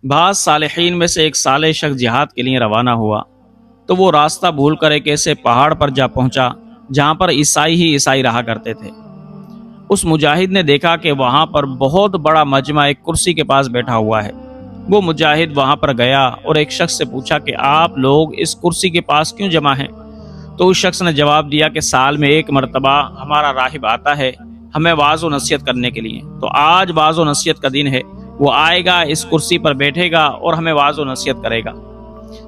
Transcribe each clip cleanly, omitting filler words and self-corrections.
بعض صالحین میں سے ایک صالح شخص جہاد کے لیے روانہ ہوا تو وہ راستہ بھول کر ایک ایسے پہاڑ پر جا پہنچا جہاں پر عیسائی ہی عیسائی رہا کرتے تھے۔ اس مجاہد نے دیکھا کہ وہاں پر بہت بڑا مجمع ایک کرسی کے پاس بیٹھا ہوا ہے۔ وہ مجاہد وہاں پر گیا اور ایک شخص سے پوچھا کہ آپ لوگ اس کرسی کے پاس کیوں جمع ہیں؟ تو اس شخص نے جواب دیا کہ سال میں ایک مرتبہ ہمارا راہب آتا ہے ہمیں واعظ و نصیحت کرنے کے لیے، تو آج واعظ و نصیحت کا دن ہے، وہ آئے گا، اس کرسی پر بیٹھے گا اور ہمیں واعظ و نصیحت کرے گا۔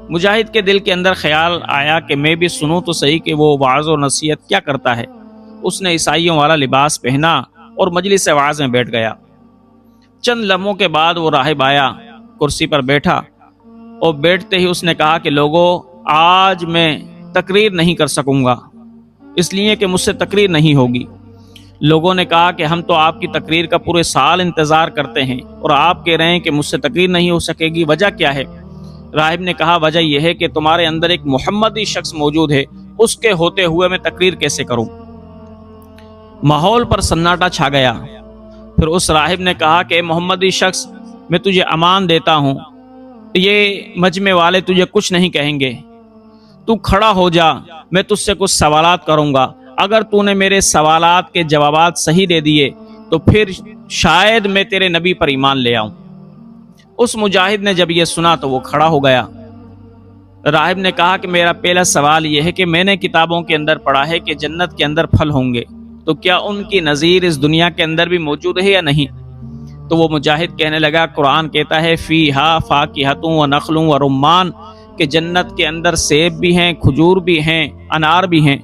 مجاہد کے دل کے اندر خیال آیا کہ میں بھی سنوں تو صحیح کہ وہ واعظ و نصیحت کیا کرتا ہے۔ اس نے عیسائیوں والا لباس پہنا اور مجلس واعظ میں بیٹھ گیا۔ چند لمحوں کے بعد وہ راہب آیا، کرسی پر بیٹھا اور بیٹھتے ہی اس نے کہا کہ لوگوں، آج میں تقریر نہیں کر سکوں گا، اس لیے کہ مجھ سے تقریر نہیں ہوگی۔ لوگوں نے کہا کہ ہم تو آپ کی تقریر کا پورے سال انتظار کرتے ہیں اور آپ کہہ رہے ہیں کہ مجھ سے تقریر نہیں ہو سکے گی، وجہ کیا ہے؟ راہب نے کہا وجہ یہ ہے کہ تمہارے اندر ایک محمدی شخص موجود ہے، اس کے ہوتے ہوئے میں تقریر کیسے کروں؟ ماحول پر سناٹا چھا گیا۔ پھر اس راہب نے کہا کہ محمدی شخص، میں تجھے امان دیتا ہوں، یہ مجمع والے تجھے کچھ نہیں کہیں گے، تو کھڑا ہو جا، میں تجھ سے کچھ سوالات کروں گا، اگر تو نے میرے سوالات کے جوابات صحیح دے دیے تو پھر شاید میں تیرے نبی پر ایمان لے آؤں۔ اس مجاہد نے جب یہ سنا تو وہ کھڑا ہو گیا۔ راہب نے کہا کہ میرا پہلا سوال یہ ہے کہ میں نے کتابوں کے اندر پڑھا ہے کہ جنت کے اندر پھل ہوں گے، تو کیا ان کی نظیر اس دنیا کے اندر بھی موجود ہے یا نہیں؟ تو وہ مجاہد کہنے لگا قرآن کہتا ہے فیہا فاکہۃ و نخل و رمان، کہ جنت کے اندر سیب بھی ہیں، کھجور بھی ہیں، انار بھی ہیں،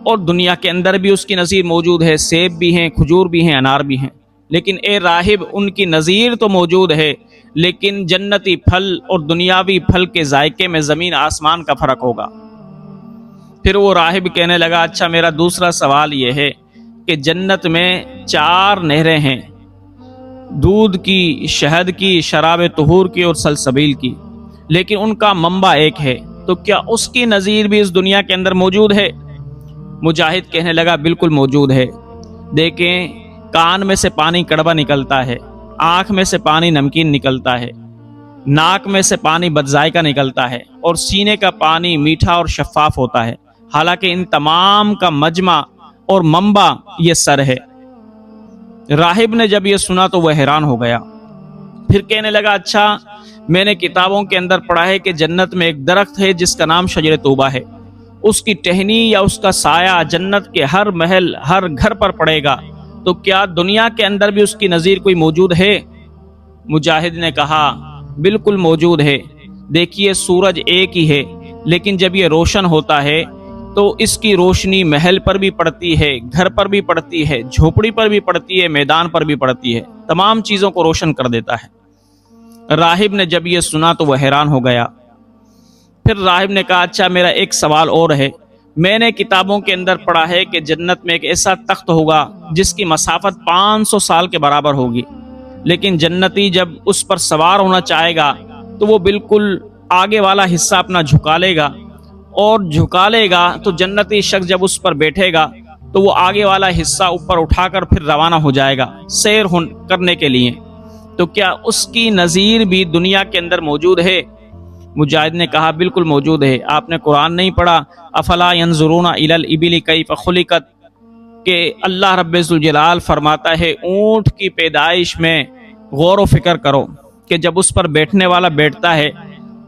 اور دنیا کے اندر بھی اس کی نظیر موجود ہے، سیب بھی ہیں، کھجور بھی ہیں، انار بھی ہیں۔ لیکن اے راہب، ان کی نظیر تو موجود ہے، لیکن جنتی پھل اور دنیاوی پھل کے ذائقے میں زمین آسمان کا فرق ہوگا۔ پھر وہ راہب کہنے لگا اچھا، میرا دوسرا سوال یہ ہے کہ جنت میں 4 نہریں ہیں، دودھ کی، شہد کی، شراب طہور کی اور سلسبیل کی، لیکن ان کا منبع ایک ہے، تو کیا اس کی نظیر بھی اس دنیا کے اندر موجود ہے؟ مجاہد کہنے لگا بالکل موجود ہے۔ دیکھیں، کان میں سے پانی کڑوا نکلتا ہے، آنکھ میں سے پانی نمکین نکلتا ہے، ناک میں سے پانی بدذائقہ نکلتا ہے، اور سینے کا پانی میٹھا اور شفاف ہوتا ہے، حالانکہ ان تمام کا مجمع اور منبع یہ سر ہے۔ راہب نے جب یہ سنا تو وہ حیران ہو گیا۔ پھر کہنے لگا اچھا، میں نے کتابوں کے اندر پڑھا ہے کہ جنت میں ایک درخت ہے جس کا نام شجر توبہ ہے، اس کی ٹہنی یا اس کا سایہ جنت کے ہر محل، ہر گھر پر پڑے گا، تو کیا دنیا کے اندر بھی اس کی نظیر کوئی موجود ہے؟ مجاہد نے کہا بالکل موجود ہے۔ دیکھیے، سورج ایک ہی ہے، لیکن جب یہ روشن ہوتا ہے تو اس کی روشنی محل پر بھی پڑتی ہے، گھر پر بھی پڑتی ہے، جھوپڑی پر بھی پڑتی ہے، میدان پر بھی پڑتی ہے، تمام چیزوں کو روشن کر دیتا ہے۔ راہب نے جب یہ سنا تو وہ حیران ہو گیا۔ پھر راہب نے کہا اچھا، میرا ایک سوال اور ہے، میں نے کتابوں کے اندر پڑھا ہے کہ جنت میں ایک ایسا تخت ہوگا جس کی مسافت 500 سال کے برابر ہوگی، لیکن جنتی جب اس پر سوار ہونا چاہے گا تو وہ بالکل آگے والا حصہ اپنا جھکا لے گا، اور جھکا لے گا تو جنتی شخص جب اس پر بیٹھے گا تو وہ آگے والا حصہ اوپر اٹھا کر پھر روانہ ہو جائے گا سیر کرنے کے لیے، تو کیا اس کی نظیر بھی دنیا کے اندر موجود ہے؟ مجاہد نے کہا بالکل موجود ہے۔ آپ نے قرآن نہیں پڑھا افلا ينظرون الى الابل کیف خلقت، کہ اللہ رب ذوالجلال فرماتا ہے اونٹ کی پیدائش میں غور و فکر کرو کہ جب اس پر بیٹھنے والا بیٹھتا ہے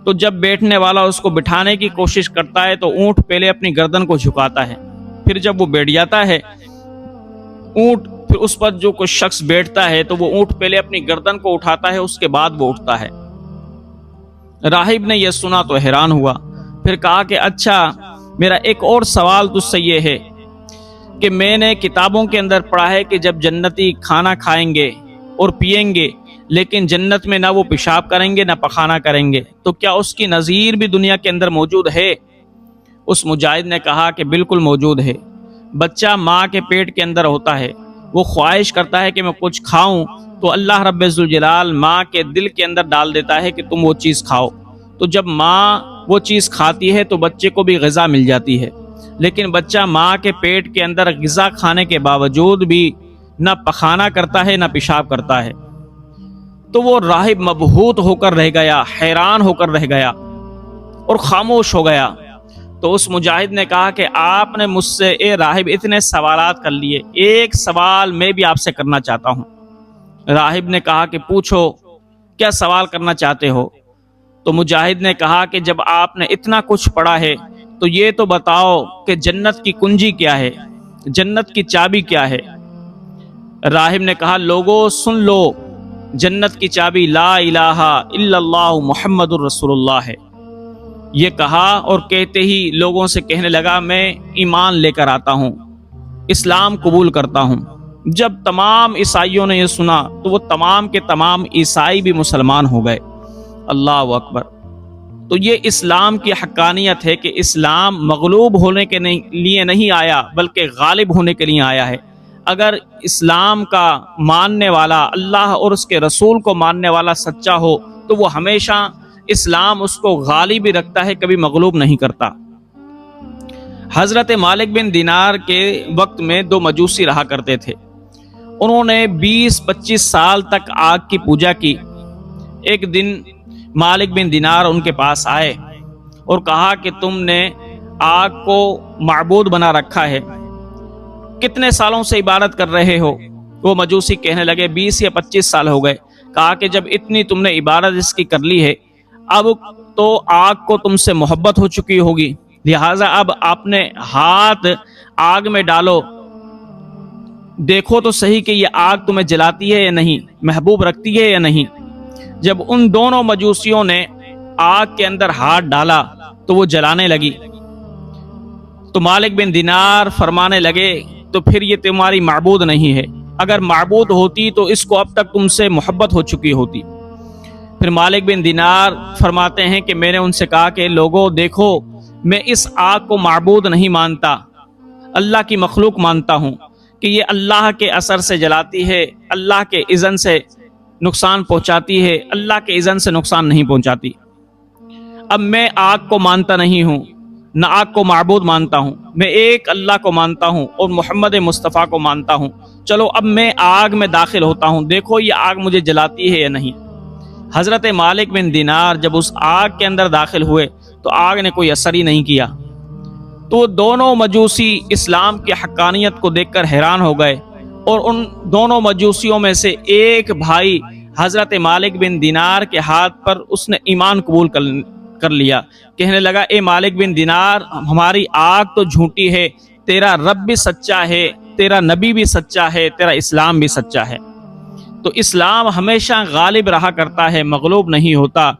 تو جب بیٹھنے والا اس کو بٹھانے کی کوشش کرتا ہے تو اونٹ پہلے اپنی گردن کو جھکاتا ہے، پھر جب وہ بیٹھ جاتا ہے اونٹ، پھر اس پر جو کوئی شخص بیٹھتا ہے تو وہ اونٹ پہلے اپنی گردن کو اٹھاتا ہے، اس کے بعد وہ اٹھتا ہے۔ راہب نے یہ سنا تو حیران ہوا، پھر کہا کہ اچھا، میرا ایک اور سوال تجھ سے یہ ہے کہ میں نے کتابوں کے اندر پڑھا ہے کہ جب جنتی کھانا کھائیں گے اور پیئیں گے، لیکن جنت میں نہ وہ پیشاب کریں گے نہ پخانہ کریں گے، تو کیا اس کی نظیر بھی دنیا کے اندر موجود ہے؟ اس مجاہد نے کہا کہ بالکل موجود ہے۔ بچہ ماں کے پیٹ کے اندر ہوتا ہے، وہ خواہش کرتا ہے کہ میں کچھ کھاؤں، تو اللہ رب ذوالجلال ماں کے دل کے اندر ڈال دیتا ہے کہ تم وہ چیز کھاؤ، تو جب ماں وہ چیز کھاتی ہے تو بچے کو بھی غذا مل جاتی ہے، لیکن بچہ ماں کے پیٹ کے اندر غذا کھانے کے باوجود بھی نہ پخانہ کرتا ہے نہ پیشاب کرتا ہے۔ تو وہ راہب مبہوت ہو کر رہ گیا، حیران ہو کر رہ گیا اور خاموش ہو گیا۔ تو اس مجاہد نے کہا کہ آپ نے مجھ سے اے راہب اتنے سوالات کر لیے، ایک سوال میں بھی آپ سے کرنا چاہتا ہوں۔ راہب نے کہا کہ پوچھو، کیا سوال کرنا چاہتے ہو؟ تو مجاہد نے کہا کہ جب آپ نے اتنا کچھ پڑھا ہے تو یہ تو بتاؤ کہ جنت کی کنجی کیا ہے، جنت کی چابی کیا ہے؟ راہب نے کہا لوگو سن لو، جنت کی چابی لا الہ الا اللہ محمد الرسول اللہ ہے۔ یہ کہا اور کہتے ہی لوگوں سے کہنے لگا میں ایمان لے کر آتا ہوں، اسلام قبول کرتا ہوں۔ جب تمام عیسائیوں نے یہ سنا تو وہ تمام کے تمام عیسائی بھی مسلمان ہو گئے۔ اللہ اکبر۔ تو یہ اسلام کی حقانیت ہے کہ اسلام مغلوب ہونے کے لیے نہیں آیا بلکہ غالب ہونے کے لیے آیا ہے۔ اگر اسلام کا ماننے والا، اللہ اور اس کے رسول کو ماننے والا سچا ہو تو وہ ہمیشہ اسلام اس کو غالب ہی رکھتا ہے، کبھی مغلوب نہیں کرتا۔ حضرت مالک بن دینار کے وقت میں دو مجوسی رہا کرتے تھے۔ انہوں نے 20-25 سال تک آگ کی پوجا کی۔ ایک دن مالک بن دینار ان کے پاس آئے اور کہا کہ تم نے آگ کو معبود بنا رکھا ہے، کتنے سالوں سے عبادت کر رہے ہو؟ وہ مجوسی کہنے لگے 20 یا 25 سال ہو گئے۔ کہا کہ جب اتنی تم نے عبادت اس کی کر لی ہے، اب تو آگ کو تم سے محبت ہو چکی ہوگی، لہٰذا اب اپنے ہاتھ آگ میں ڈالو، دیکھو تو صحیح کہ یہ آگ تمہیں جلاتی ہے یا نہیں، محبوب رکھتی ہے یا نہیں۔ جب ان دونوں مجوسیوں نے آگ کے اندر ہاتھ ڈالا تو وہ جلانے لگی۔ تو مالک بن دینار فرمانے لگے تو پھر یہ تمہاری معبود نہیں ہے، اگر معبود ہوتی تو اس کو اب تک تم سے محبت ہو چکی ہوتی۔ پھر مالک بن دینار فرماتے ہیں کہ میں نے ان سے کہا کہ لوگوں دیکھو، میں اس آگ کو معبود نہیں مانتا، اللہ کی مخلوق مانتا ہوں کہ یہ اللہ کے اثر سے جلاتی ہے، اللہ کے اذن سے نقصان پہنچاتی ہے، اللہ کے اذن سے نقصان نہیں پہنچاتی۔ اب میں آگ کو مانتا نہیں ہوں، نہ آگ کو معبود مانتا ہوں، میں ایک اللہ کو مانتا ہوں اور محمد مصطفیٰ کو مانتا ہوں۔ چلو اب میں آگ میں داخل ہوتا ہوں، دیکھو یہ آگ مجھے جلاتی ہے یا نہیں۔ حضرت مالک بن دینار جب اس آگ کے اندر داخل ہوئے تو آگ نے کوئی اثر ہی نہیں کیا۔ تو دونوں مجوسی اسلام کی حقانیت کو دیکھ کر حیران ہو گئے، اور ان دونوں مجوسیوں میں سے ایک بھائی حضرت مالک بن دینار کے ہاتھ پر اس نے ایمان قبول کر لیا۔ کہنے لگا اے مالک بن دینار، ہماری آگ تو جھوٹی ہے، تیرا رب بھی سچا ہے، تیرا نبی بھی سچا ہے، تیرا اسلام بھی سچا ہے۔ تو اسلام ہمیشہ غالب رہا کرتا ہے، مغلوب نہیں ہوتا۔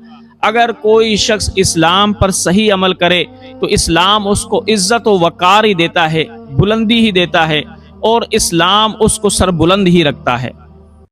اگر کوئی شخص اسلام پر صحیح عمل کرے تو اسلام اس کو عزت و وقار ہی دیتا ہے، بلندی ہی دیتا ہے، اور اسلام اس کو سر بلند ہی رکھتا ہے۔